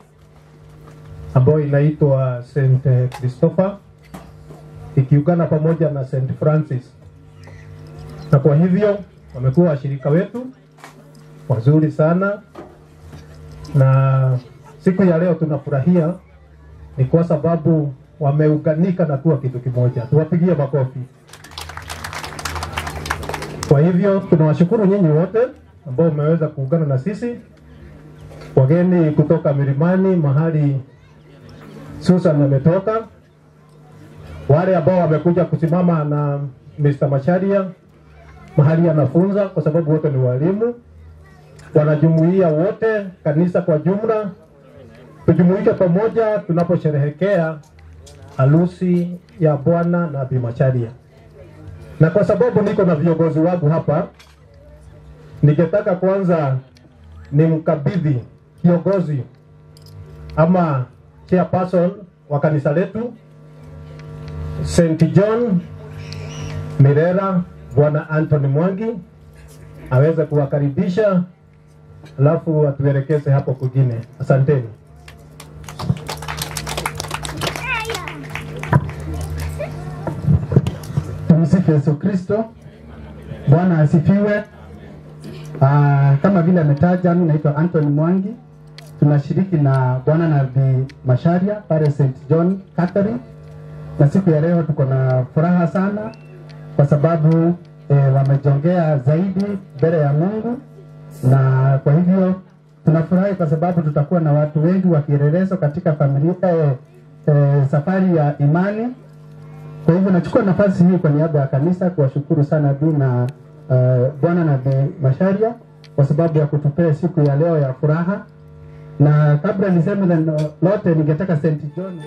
ambayo inaitwa St. Christopher ikiungana pamoja na St. Francis, na kwa hivyo wamekuwa washirika wetu wazuri sana, na siku ya leo tunafurahia ni kwa sababu wameunganika na kuwa kitu kimoja. Tuwapigie makofi. Kwa hivyo tunawashukuru nyinyi wote ambao mmeweza kuungana na sisi, wageni kutoka milimani mahali Susan ametoka, wale ambao wamekuja kusimama na Mr. Macharia mahali anafunza, kwa sababu wote ni walimu, wanajumuia wote, kanisa kwa jumla, tujumuike pamoja tunaposherehekea harusi ya Bwana na Bi Macharia. Na kwa sababu niko na viongozi wangu hapa, ningetaka kwanza nimkabidhi kiongozi ama chairperson wa kanisa letu St. John Mirera, Bwana Anthony Mwangi, aweze kuwakaribisha, alafu atuelekeze hapo kwingine. Asanteni. Tumsifu Yesu Kristo. Bwana asifiwe. Kama vile ametaja, mimi naitwa Anthony Mwangi. Tunashiriki na Bwana na Bi Macharia pale St. John Catherine, na siku ya leo tuko na furaha sana kwa sababu wamejongea zaidi mbele ya Mungu, na kwa hivyo tunafurahi kwa sababu tutakuwa na watu wengi wa kielelezo katika familia safari ya imani. Kwa hivyo nachukua nafasi hii kwa niaba ya kanisa kuwashukuru sana Bi na Bwana na Bi Macharia kwa sababu ya kutupea siku ya leo ya furaha. Na kabla niseme neno lote, ningetaka St. John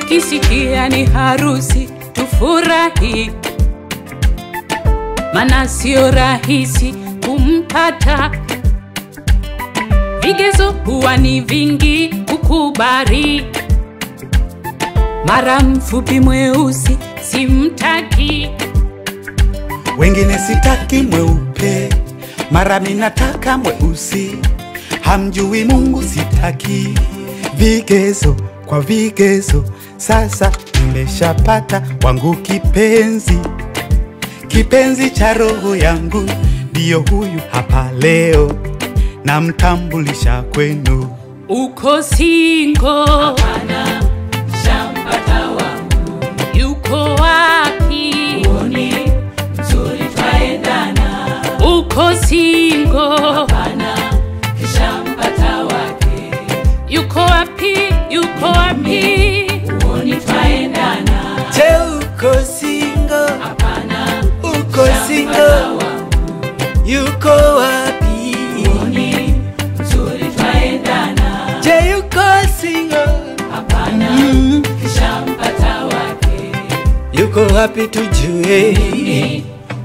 kisikia ni harusi tufurahi, maana sio rahisi kumpata, vigezo huwa ni vingi kukubali, mara mfupi mweusi simtaki, wengine sitaki mweupe, mara minataka mweusi, hamjui Mungu sitaki, vigezo kwa vigezo, sasa nimeshapata wangu kipenzi, kipenzi cha roho yangu, ndiyo huyu hapa leo, namtambulisha kwenu. Uko single? Hapana, shampata wangu. Yuko wapi? Uoni mzuri twaendana. Uko single? Hapana, shampata wake. Yuko wapi? Yuko wapi? yuko wapi tujue,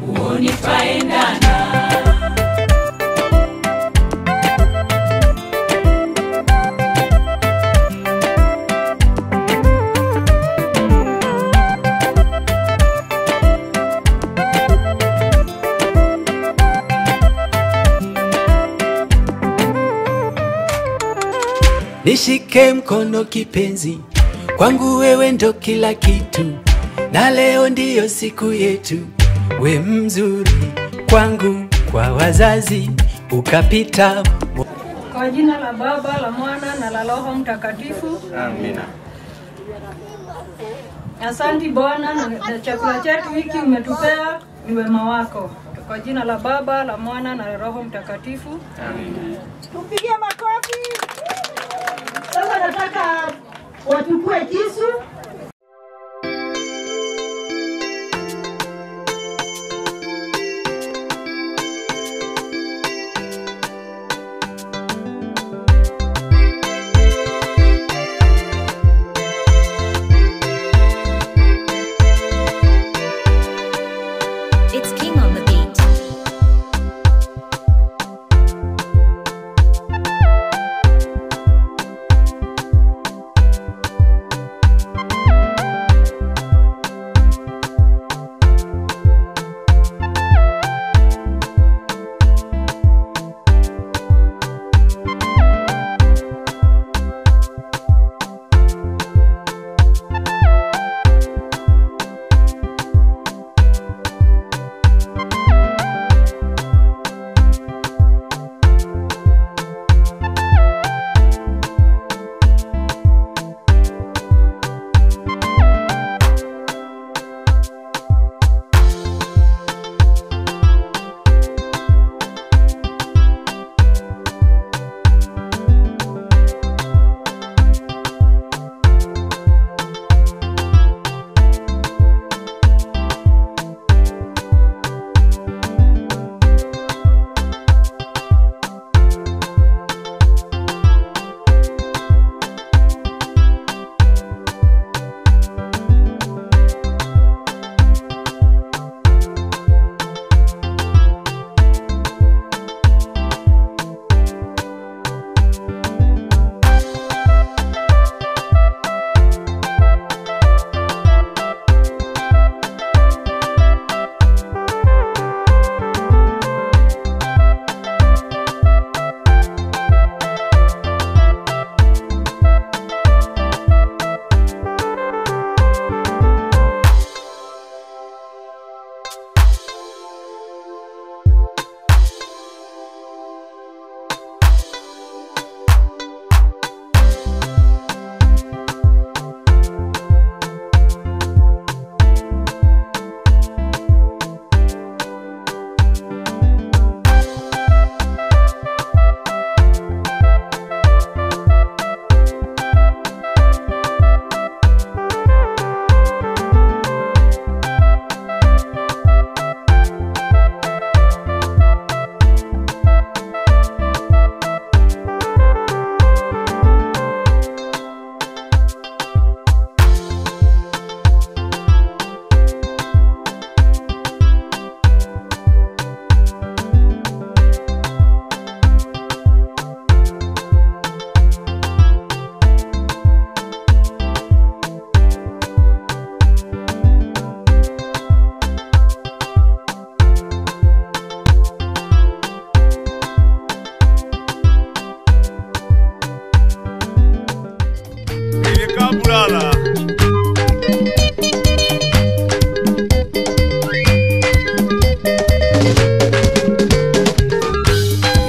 uoni twaendana. Nishike mkono kipenzi, kwangu wewe ndo kila kitu, na leo ndiyo siku yetu. We mzuri kwangu, kwa wazazi ukapita. Kwa jina la Baba, la Mwana na la Roho Mtakatifu. Amina. Asante Bwana, na chakula chetu hiki umetupea ni wema wako. Kwa jina la Baba, la Mwana na la Roho Mtakatifu. Amina. Tupigie makofi. Sasa nataka wachukue kisu. It's King on the beat.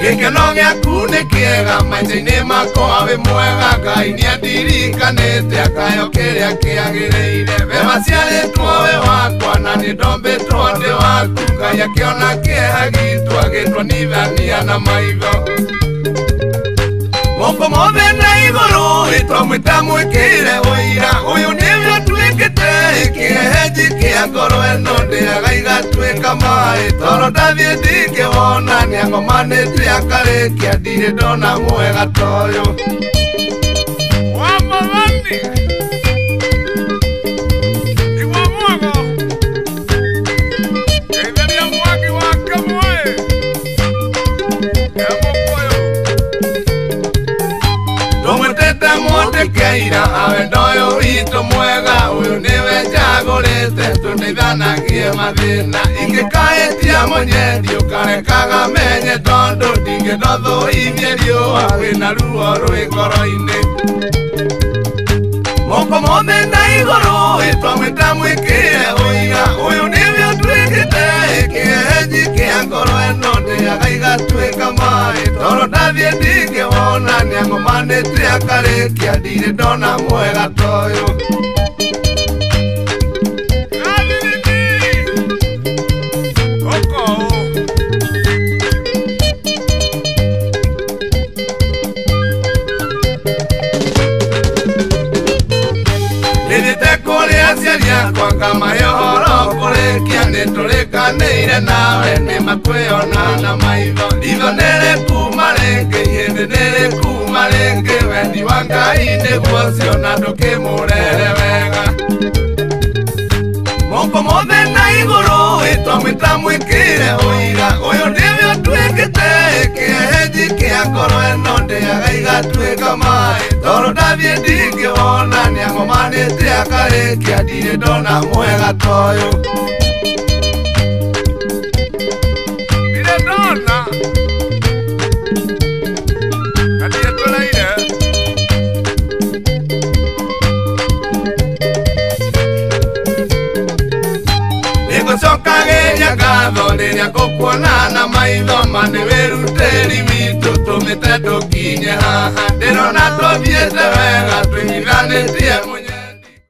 Gĩkeno gĩaku nĩ kĩega maica-inĩ makwa wĩ mwega, Ngai nĩandirikanĩte akayo kĩrĩa kĩagĩrĩire. We waciarĩtwo wĩ wakwa na nĩ ndombĩtwo ndĩ waku, Ngai akĩona kĩeha gitũ agĩtũnithania na maitho. Moko mothe na igũrũ twamwĩta mwĩkĩre ũira, ũyũ nĩwe tuĩkĩte kĩhehenji kĩa ngoro ĩno ndĩaga igatuĩka maĩ, toro ndathiĩ ndingĩwona nĩangomanĩte akarĩkia, ndirĩ ndona mwega ta ũyũ. Wamagani igua mwago ira awe ndoyo witũ mwega ũyũ nĩwe njagũrĩte tũndeithanagie mathĩna ingĩkahĩtia mũnyendi ũkarekaga menye tondũ ndingĩndothũithie riũa wĩna ruo rwĩ ngoro-inĩ moko mothe na igũrũ twamwĩta mwĩkĩre ũira ũyũ nĩwe ũtuĩkĩte kĩenyi kĩa ngoro ĩno ndĩaga igatuĩka maĩ toro ndathiĩ ndingĩwona nĩangomanĩte akarĩkia ndirĩ ndona mwega toyũ Kwangamayohoro kũrĩkia nĩtũrĩkanĩire nawe nĩmakwĩona na maitho itho nĩrĩkuma rĩngĩ ihĩndĩ nĩrĩkuma rĩngĩ wendi wa Ngai nĩguo ciona ndũkĩmũrere wega moko mothe na igũrũ twamwĩta mwĩkĩre ũira ũyũ nĩwe ũtuĩkĩte kĩenyi kĩa ngoro ĩno ndĩaga igatuĩka maĩ toro ndathiĩ ndingĩwona nĩangomanĩte akarĩkia ndirĩ ndona mwega toyũ ndirĩ ndona na ndirĩ tũraire nĩngũcokagĩria ngatho rĩrĩa ngũkuona na maitho manĩ wĩrutĩri witũ tũmĩte tũkinye haha ndĩrona tũthiĩte wega twĩnyithanĩtie